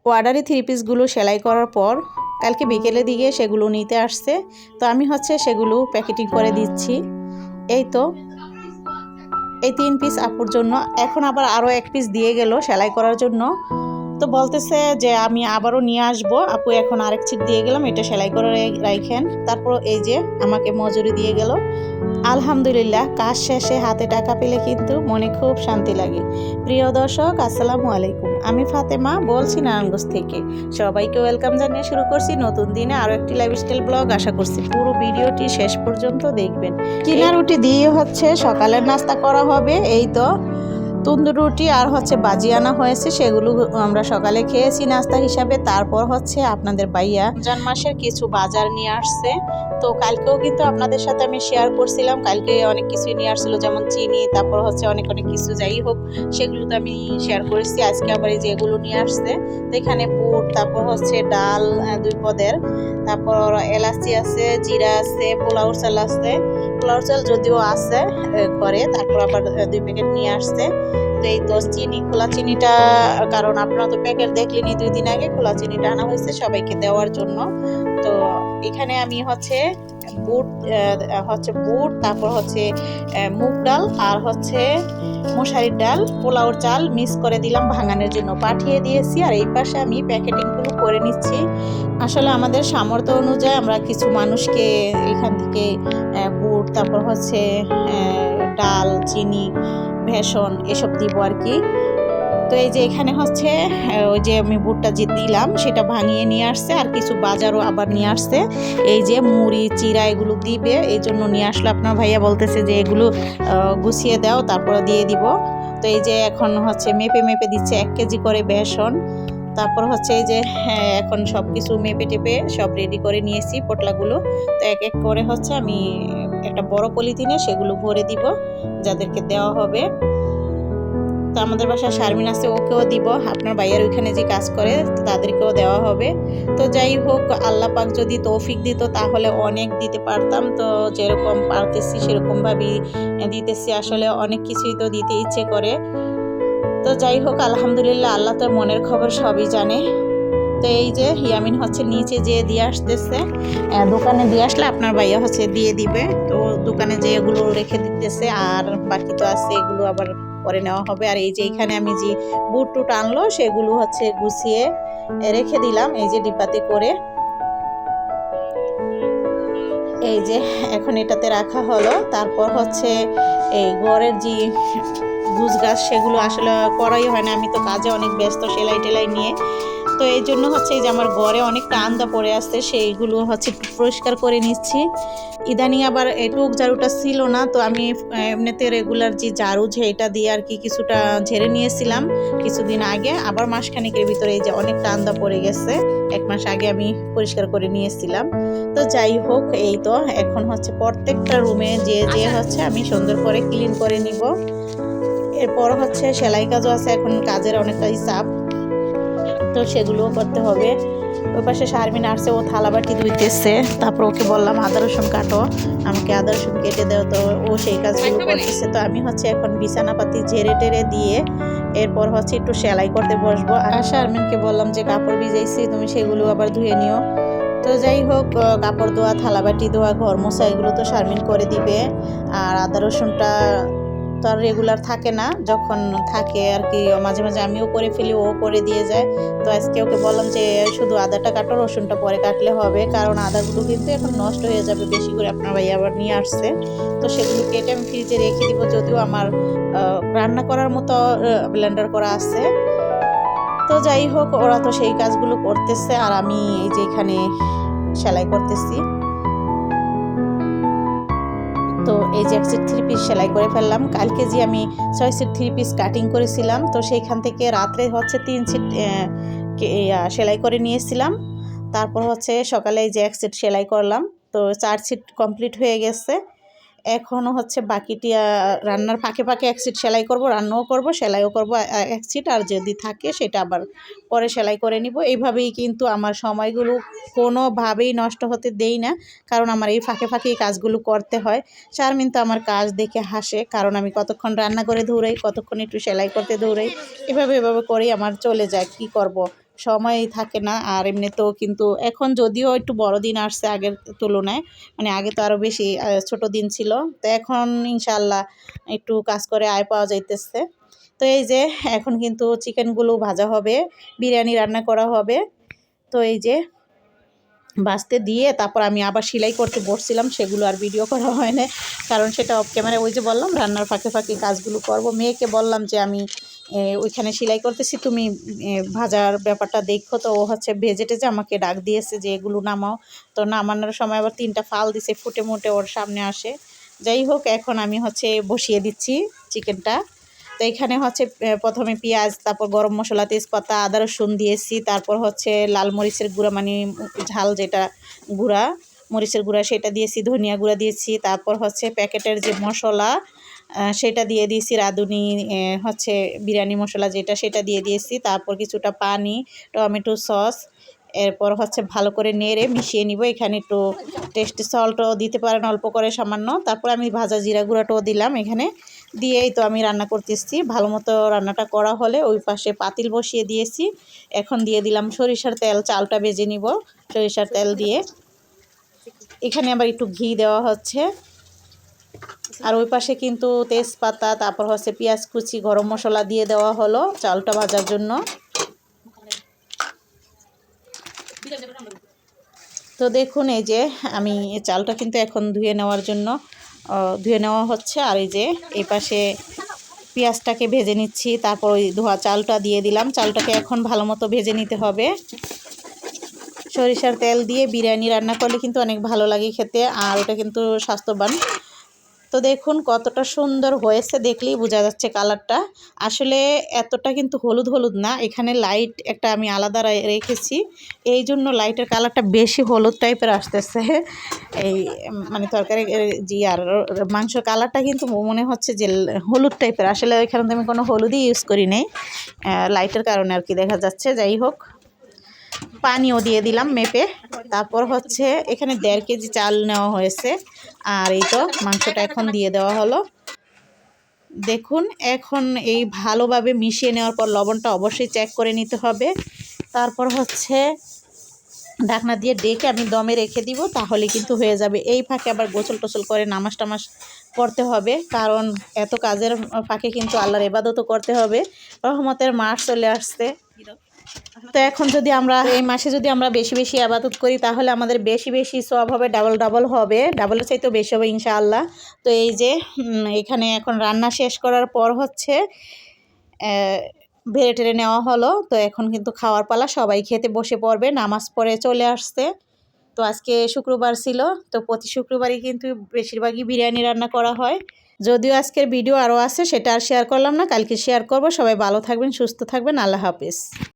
বর্ডারি three পিসগুলো সেলাই করার পর কালকে বিকেলের দিকে সেগুলো নিতে আসছে। তো আমি হচ্ছে সেগুলো প্যাকেটিং করে দিচ্ছি। এই তো এই 3 পিস আপুর জন্য, এখন আবার আরও 1 পিস দিয়ে গেল সেলাই করার জন্য। তো বলতেছে যে আমি আবারও নিয়ে আসবো আপু, এখন আরেক ছিট দিয়ে গেলাম, এটা সেলাই করে রাখেন। তারপর এই যে আমাকে মজুরি দিয়ে গেল। আলহামদুলিল্লাহ, কাজ শেষে হাতে টাকা পেলে কিন্তু মনে খুব শান্তি লাগে। প্রিয় দর্শক, আসসালামু আলাইকুম। আমি ফাতেমা বলছি নারায়ণগঞ্জ থেকে। সবাইকে ওয়েলকাম জানিয়ে শুরু করছি নতুন দিনে আরও একটি লাইফস্টাইল ব্লগ। আশা করছি পুরো ভিডিওটি শেষ পর্যন্ত দেখবেন। কিনা রুটি দিয়ে হচ্ছে সকালের নাস্তা করা হবে। এই তো তন্দুর রুটি আর হচ্ছে বাজি আনা হয়েছে, সেগুলো আমরা সকালে খেয়েছি নাস্তা হিসাবে। তারপর হচ্ছে আপনাদের ভাইয়া রমজান মাসের কিছু বাজার নিয়ে আসছে। তো কালকেও কিন্তু আপনাদের সাথে আমি শেয়ার করছিলাম, কালকে অনেক কিছুই নিয়ে আসছিল, যেমন চিনি, তারপর হচ্ছে অনেক কিছু, যাই হোক সেগুলো তো আমি শেয়ার করেছি। আজকে আবার এই যে এগুলো নিয়ে আসছে। তো এখানে বুট, তারপর হচ্ছে ডাল 2 পদের, তারপর এলাচি আছে, জিরা আছে, পোলাও চাল আছে। পোলাও চাল যদিও আছে ঘরে, তারপর আবার 2 প্যাকেট নিয়ে আসছে। তো এই তো চিনি, খোলা চিনিটা, কারণ আপনারা তো প্যাকেট দেখলেনি 2 দিন আগে, খোলা চিনিটা আনা হয়েছে সবাইকে দেওয়ার জন্য। তো এখানে আমি হচ্ছে বুট, তারপর হচ্ছে মুগ ডাল আর হচ্ছে মশারির ডাল, পোলাওর চাল মিক্স করে দিলাম, ভাঙানোর জন্য পাঠিয়ে দিয়েছি। আর এই পাশে আমি প্যাকেটিংগুলো করে নিচ্ছি। আসলে আমাদের সামর্থ্য অনুযায়ী আমরা কিছু মানুষকে এখান থেকে বুট, তারপর হচ্ছে ডাল, চিনি, বেসন এসব দিব আর কি। তো এই যে এখানে হচ্ছে ওই যে আমি বুটটা যে দিলাম সেটা ভাঙিয়ে নিয়ে আসছে, আর কিছু বাজারও আবার নিয়ে আসছে। এই যে মুড়ি, চিরা এগুলো দিবে, এই জন্য নিয়ে আসলো। আপনার ভাইয়া বলতেছে যে এগুলো গুছিয়ে দাও, তারপর দিয়ে দিব। তো এই যে এখন হচ্ছে মেপে মেপে দিচ্ছে 1 কেজি করে বেসন। তারপর হচ্ছে এই যে এখন সব কিছু মেপে টেপে সব রেডি করে নিয়েছি পোটলাগুলো। তো এক এক করে হচ্ছে আমি একটা বড় পলিথিনে সেগুলো ভরে দিব যাদেরকে দেওয়া হবে। তো আমাদের বাসায় শারমিন আছে, ওকেও দিব। আপনার ভাইয়ার ওইখানে যে কাজ করে তাদেরকেও দেওয়া হবে। তো যাই হোক, আল্লাহ পাক যদি তৌফিক দিত তাহলে অনেক দিতে পারতাম। তো যেরকম পারতেছি সেরকমভাবেই দিতেছি। আসলে অনেক কিছুই তো দিতে ইচ্ছে করে। তো যাই হোক, আলহামদুলিল্লাহ, আল্লাহ তো মনের খবর সবই জানে। তো এই যে ইয়ামিন হচ্ছে নিচে যেয়ে দিয়ে আসতেছে, দোকানে দিয়ে আসলে আপনার ভাইয়া হচ্ছে দিয়ে দিবে। তো দোকানে যে এগুলো রেখে দিতেছে, আর বাকি তো আছে, এগুলো আবার পরে নেওয়া হবে। আর এই যে এখানে আমি যে বুট টুট আনলো সেগুলো হচ্ছে গুছিয়ে রেখে দিলাম এই যে ডিব্বাতে করে। এই যে এখন এটাতে রাখা হলো। তারপর হচ্ছে এই ঘরের যে গুছ গাছ সেগুলো আসলে করাই হয় না, আমি তো কাজে অনেক ব্যস্ত সেলাই টেলাই নিয়ে। তো এই জন্য হচ্ছে এই যে আমার ঘরে অনেক টান্দা পড়ে আসছে, সেইগুলো হচ্ছে পরিষ্কার করে নিচ্ছি। ইদানিং আবার টুক ঝাড়ুটা ছিল না, তো আমি এমনিতে রেগুলার যে ঝাড়ু এটা দিয়ে আর কি কিছুটা ঝেড়ে নিয়েছিলাম কিছুদিন আগে। আবার মাসখানেকের ভিতরে এই যে অনেক টান্দা পড়ে গেছে, 1 মাস আগে আমি পরিষ্কার করে নিয়েছিলাম। তো যাই হোক, এই তো এখন হচ্ছে প্রত্যেকটা রুমে যে হচ্ছে আমি সুন্দর করে ক্লিন করে নিব। এরপর হচ্ছে সেলাই কাজও আছে, এখন কাজের অনেকটাই চাপ, তো সেগুলোও করতে হবে। ওই পাশে শারমিন আসছে, ও থালাবাটি ধুইতেছে। তারপর ওকে বললাম আদা রসুন কাটো, আমাকে আদা রসুন কেটে দেও। তো ও সেই কাজগুলো করতেছে। তো আমি হচ্ছে এখন বিছানাপাতি ঝেড়ে টেরে দিয়ে এরপর হচ্ছে একটু সেলাই করতে বসবো। আর শারমিনকে বললাম যে কাপড় ভিজাইছি, তুমি সেগুলো আবার ধুয়ে নিও। তো যাই হোক, কাপড় ধোয়া, থালাবাটি ধোয়া, ঘর মোছা এগুলো তো শারমিন করে দিবে। আর আদা রসুনটা তো আর রেগুলার থাকে না, যখন থাকে আর কি মাঝে মাঝে আমিও করে ফেলি, ও করে দিয়ে যায়। তো আজকে ওকে বললাম যে শুধু আদাটা কাটো, রসুনটা পরে কাটলে হবে, কারণ আদাগুলো কিন্তু এখন নষ্ট হয়ে যাবে বেশি করে। আপনার ভাই আবার নিয়ে আসছে, তো সেগুলো কেটে আমি ফ্রিজে রেখে দিব। যদিও আমার রান্না করার মতো ব্লেন্ডার করা আছে। তো যাই হোক, ওরা তো সেই কাজগুলো করতেছে, আর আমি এই যে এখানে সেলাই করতেছি। তো এই যে 1 সেট 3 পিস সেলাই করে ফেললাম। কালকে যে আমি 6 সেট 3 পিস কাটিং করেছিলাম, তো সেইখান থেকে রাত্রে হচ্ছে 3 সেট সেলাই করে নিয়েছিলাম। তারপর হচ্ছে সকালে এই যে 1 সেট সেলাই করলাম। তো 4 সেট কমপ্লিট হয়ে গেছে। এখনও হচ্ছে বাকিটি রান্নার ফাঁকে ফাঁকে 1 সেট সেলাই করব, রান্নাও করব, সেলাইও করব 1 সেট, আর যদি থাকে সেটা আবার পরে সেলাই করে নিব। এইভাবেই কিন্তু আমার সময়গুলো কোনোভাবেই নষ্ট হতে দেই না, কারণ আমার এই ফাঁকে ফাঁকে এই কাজগুলো করতে হয়। শারমিন তো আমার কাজ দেখে হাসে, কারণ আমি কতক্ষণ রান্না করে দৌড়াই, কতক্ষণ একটু সেলাই করতে দৌড়াই, এভাবে করেই আমার চলে যায়। কি করব, সময়ই থাকে না। আর এমনিতেও কিন্তু এখন যদিও একটু বড় দিন আসছে আগের তুলনায়, মানে আগে তো আরও বেশি ছোট দিন ছিল, তো এখন ইনশাআল্লাহ একটু কাজ করে আয় পাওয়া যাইতেছে। তো এই যে এখন কিন্তু চিকেনগুলো ভাজা হবে, বিরিয়ানি রান্না করা হবে। তো এই যে বাছতে দিয়ে তারপর আমি আবার সেলাই করতে বসছিলাম, সেগুলো আর ভিডিও করা হয় না, কারণ সেটা অফ ক্যামেরায় ওই যে বললাম রান্নার ফাঁকে ফাঁকে কাজগুলো করব। মেয়েকে বললাম যে আমি ওইখানে সেলাই করতেছি, তুমি ভাজার ব্যাপারটা দেখো। তো ও হচ্ছে ভেজে টেজে আমাকে ডাক দিয়েছে যে এগুলো নামাও। তো নামানোর সময় আবার 3টা ফাল দিছে, ফুটে মুটে ওর সামনে আসে। যাই হোক, এখন আমি হচ্ছে বসিয়ে দিচ্ছি চিকেনটা। তো এখানে হচ্ছে প্রথমে পেঁয়াজ, তারপর গরম মশলা, তেজপাতা, আদা রসুন দিয়েছি। তারপর হচ্ছে লাল মরিচের গুঁড়া, মানে ঝাল যেটা গুঁড়া মরিচের গুঁড়া সেটা দিয়েছি, ধনিয়া গুঁড়া দিয়েছি। তারপর হচ্ছে প্যাকেটের যে মশলা সেটা দিয়ে দিয়েছি, রাঁধুনি হচ্ছে বিরিয়ানি মশলা যেটা, সেটা দিয়ে দিয়েছি। তারপর কিছুটা পানি, টমেটো সস, এরপর হচ্ছে ভালো করে নেড়ে মিশিয়ে নিব। এখানে একটু টেস্টি সল্টও দিতে পারেন অল্প করে সামান্য। তারপর আমি ভাজা জিরা গুঁড়াটাও দিলাম এখানে, দিয়েই তো আমি রান্না করতেছি। ভালো মতো রান্নাটা করা হলে ওই পাশে পাতিল বসিয়ে দিয়েছি। এখন দিয়ে দিলাম সরিষার তেল, চালটা ভেজে নিব সরিষার তেল দিয়ে। এখানে আবার একটু ঘি দেওয়া হচ্ছে। আর ওই পাশে কিন্তু তেজপাতা, তারপর হচ্ছে পেঁয়াজ কুচি, গরম মশলা দিয়ে দেওয়া হলো চালটা ভাজার জন্য। তো দেখুন এই যে আমি চালটা কিন্তু এখন ধুয়ে নেওয়ার জন্য ধুয়ে নেওয়া হচ্ছে। আর এই যে এই পাশে পেঁয়াজটাকে ভেজে নিচ্ছি, তারপর ওই ধোয়া চালটা দিয়ে দিলাম। চালটাকে এখন ভালো মতো ভেজে নিতে হবে। সরিষার তেল দিয়ে বিরিয়ানি রান্না করলে কিন্তু অনেক ভালো লাগে খেতে, আর ওটা কিন্তু স্বাস্থ্যবান। তো দেখুন কতটা সুন্দর হয়েছে, দেখলেই বোঝা যাচ্ছে কালারটা। আসলে এতটা কিন্তু হলুদ হলুদ না, এখানে লাইট একটা আমি আলাদা রেখেছি, এই জন্য লাইটের কালারটা বেশি হলুদ টাইপের আসতেছে। এই মানে তরকারি আর মাংসের কালারটা কিন্তু মনে হচ্ছে যে হলুদ টাইপের, আসলে ওইখানে তো আমি কোনো হলুদই ইউজ করি নাই, লাইটের কারণে আর কি দেখা যাচ্ছে। যাই হোক, পানিও দিয়ে দিলাম মেপে। তারপর হচ্ছে এখানে 1.5 কেজি চাল নেওয়া হয়েছে। আর এই তো মাংসটা এখন দিয়ে দেওয়া হলো। দেখুন এখন এই ভালোভাবে মিশিয়ে নেওয়ার পর লবণটা অবশ্যই চেক করে নিতে হবে। তারপর হচ্ছে ঢাকনা দিয়ে ডেকে আমি দমে রেখে দিব, তাহলে কিন্তু হয়ে যাবে। এই ফাঁকে আবার গোসল টোসল করে নামাজ টামাজ পড়তে হবে, কারণ এত কাজের ফাঁকে কিন্তু আল্লাহর ইবাদতও করতে হবে। রহমতের মাস চলে আসছে। তো এখন যদি আমরা এই মাসে যদি আমরা বেশি বেশি ইবাদত করি, তাহলে আমাদের বেশি বেশি সওয়াব হবে, ডাবল হবে, ডাবলের চাইতেও বেশি হবে ইনশাআল্লাহ। তো এই যে এখানে এখন রান্না শেষ করার পর হচ্ছে ভেড়ে টেড়ে নেওয়া হলো। তো এখন কিন্তু খাওয়ার পালা, সবাই খেতে বসে পড়বে, নামাজ পড়ে চলে আসছে। তো আজকে শুক্রবার ছিল, তো প্রতি শুক্রবারই কিন্তু বেশিরভাগই বিরিয়ানি রান্না করা হয়। যদিও আজকের ভিডিও আরও আছে, সেটা আর শেয়ার করলাম না, কালকে শেয়ার করব। সবাই ভালো থাকবেন, সুস্থ থাকবেন, আল্লাহ হাফেজ।